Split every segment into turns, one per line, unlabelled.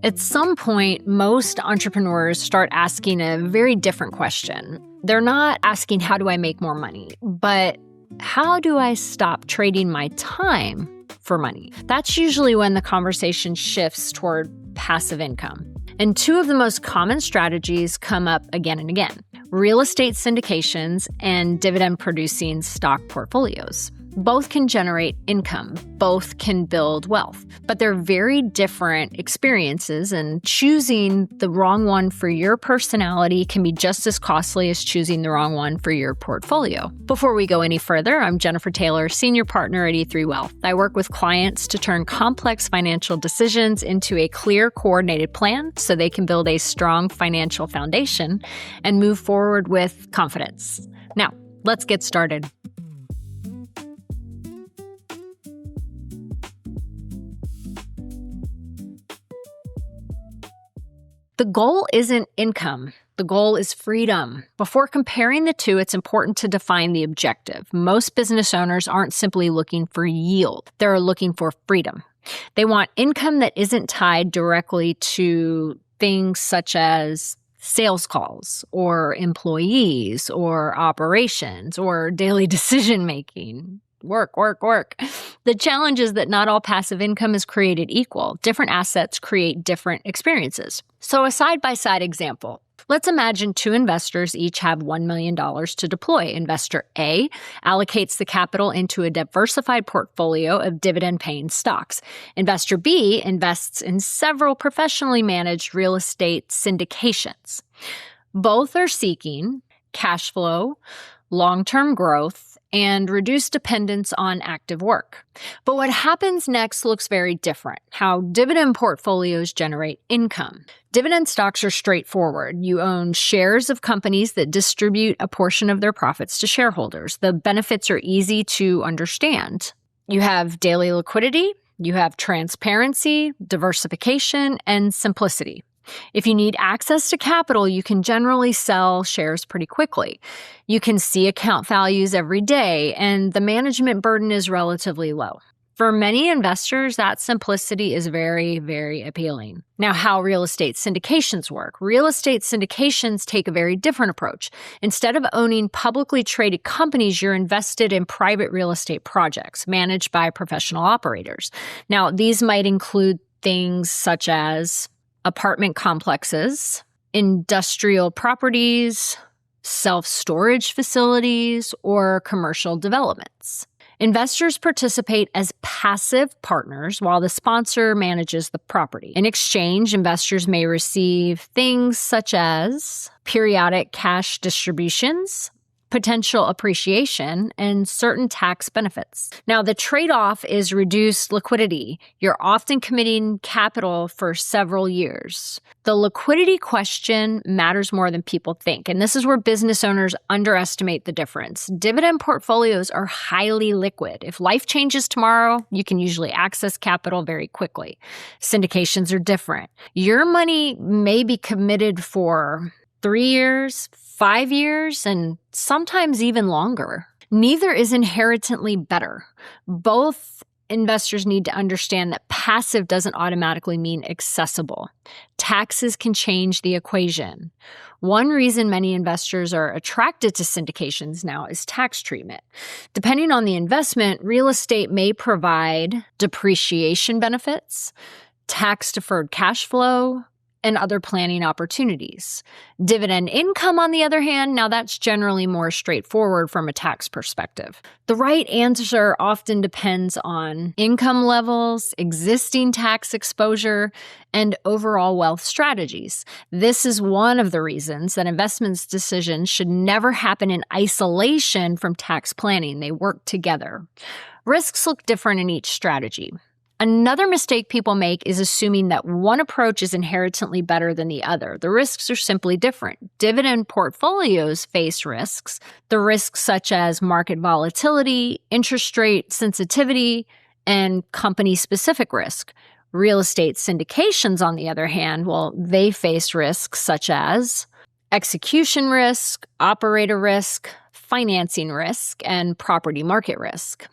At some point, most entrepreneurs start asking a very different question. They're not asking, how do I make more money? But how do I stop trading my time for money? That's usually when the conversation shifts toward passive income. And two of the most common strategies come up again and again: real estate syndications and dividend-producing stock portfolios. Both can generate income. Both can build wealth. But they're very different experiences, and choosing the wrong one for your personality can be just as costly as choosing the wrong one for your portfolio. Before we go any further, I'm Jennifer Taylor, Senior Partner at E3 Wealth. I work with clients to turn complex financial decisions into a clear, coordinated plan so they can build a strong financial foundation and move forward with confidence. Now, let's get started. The goal isn't income. The goal is freedom. Before comparing the two, it's important to define the objective. Most business owners aren't simply looking for yield. They're looking for freedom. They want income that isn't tied directly to things such as sales calls or employees or operations or daily decision-making. Work. The challenge is that not all passive income is created equal. Different assets create different experiences. So a side-by-side example. Let's imagine two investors each have $1 million to deploy. Investor A allocates the capital into a diversified portfolio of dividend-paying stocks. Investor B invests in several professionally managed real estate syndications. Both are seeking cash flow, long-term growth, and reduce dependence on active work. But what happens next looks very different: how dividend portfolios generate income. Dividend stocks are straightforward. You own shares of companies that distribute a portion of their profits to shareholders. The benefits are easy to understand. You have daily liquidity, you have transparency, diversification, and simplicity. If you need access to capital, you can generally sell shares pretty quickly. You can see account values every day, and the management burden is relatively low. For many investors, that simplicity is very, very appealing. Now, how real estate syndications work. Real estate syndications take a very different approach. Instead of owning publicly traded companies, you're invested in private real estate projects managed by professional operators. Now, these might include things such as apartment complexes, industrial properties, self-storage facilities, or commercial developments. Investors participate as passive partners while the sponsor manages the property. In exchange, investors may receive things such as periodic cash distributions, potential appreciation, and certain tax benefits. Now, the trade-off is reduced liquidity. You're often committing capital for several years. The liquidity question matters more than people think, and this is where business owners underestimate the difference. Dividend portfolios are highly liquid. If life changes tomorrow, you can usually access capital very quickly. Syndications are different. Your money may be committed for 3 years, 5 years, and sometimes even longer. Neither is inherently better. Both investors need to understand that passive doesn't automatically mean accessible. Taxes can change the equation. One reason many investors are attracted to syndications now is tax treatment. Depending on the investment, real estate may provide depreciation benefits, tax-deferred cash flow, and other planning opportunities. Dividend income, on the other hand, now that's generally more straightforward from a tax perspective. The right answer often depends on income levels, existing tax exposure, and overall wealth strategies. This is one of the reasons that investment decisions should never happen in isolation from tax planning. They work together. Risks look different in each strategy. Another mistake people make is assuming that one approach is inherently better than the other. The risks are simply different. Dividend portfolios face risks. The risks such as market volatility, interest rate sensitivity, and company-specific risk. Real estate syndications, on the other hand, well, they face risks such as execution risk, operator risk, financing risk, and property market risk.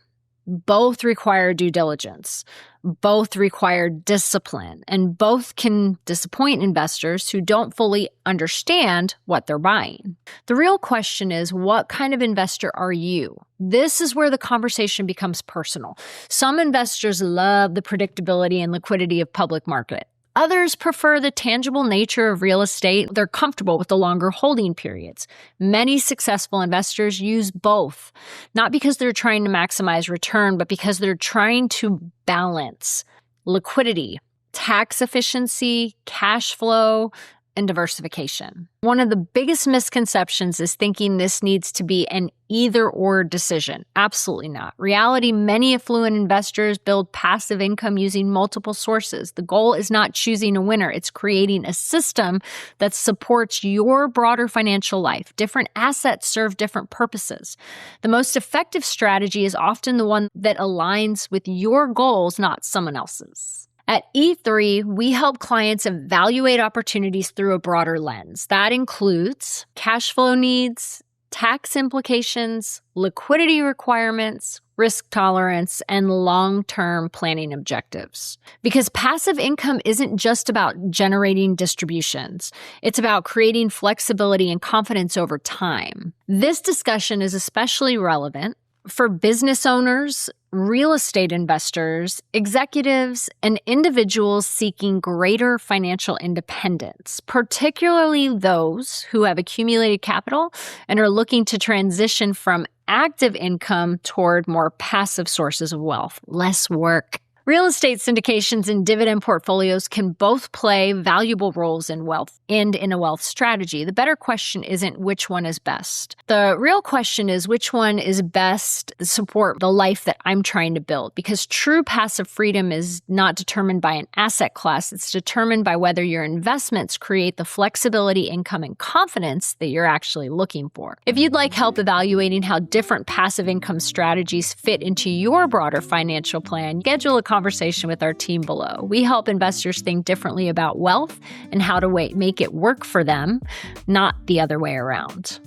Both require due diligence. Both require discipline, and both can disappoint investors who don't fully understand what they're buying. The real question is, what kind of investor are you? This is where the conversation becomes personal. Some investors love the predictability and liquidity of public market. Others prefer the tangible nature of real estate. They're comfortable with the longer holding periods. Many successful investors use both, not because they're trying to maximize return, but because they're trying to balance liquidity, tax efficiency, cash flow, and diversification. One of the biggest misconceptions is thinking this needs to be an either-or decision. Absolutely not. Reality, many affluent investors build passive income using multiple sources. The goal is not choosing a winner. It's creating a system that supports your broader financial life. Different assets serve different purposes. The most effective strategy is often the one that aligns with your goals, not someone else's. At E3, we help clients evaluate opportunities through a broader lens. That includes cash flow needs, tax implications, liquidity requirements, risk tolerance, and long-term planning objectives. Because passive income isn't just about generating distributions. It's about creating flexibility and confidence over time. This discussion is especially relevant for business owners, real estate investors, executives, and individuals seeking greater financial independence, particularly those who have accumulated capital and are looking to transition from active income toward more passive sources of wealth, less work. Real estate syndications and dividend portfolios can both play valuable roles in wealth and in a wealth strategy. The better question isn't which one is best. The real question is which one is best to support the life that I'm trying to build. Because true passive freedom is not determined by an asset class. It's determined by whether your investments create the flexibility, income, and confidence that you're actually looking for. If you'd like help evaluating how different passive income strategies fit into your broader financial plan, schedule a conversation with our team below. We help investors think differently about wealth and how to make it work for them, not the other way around.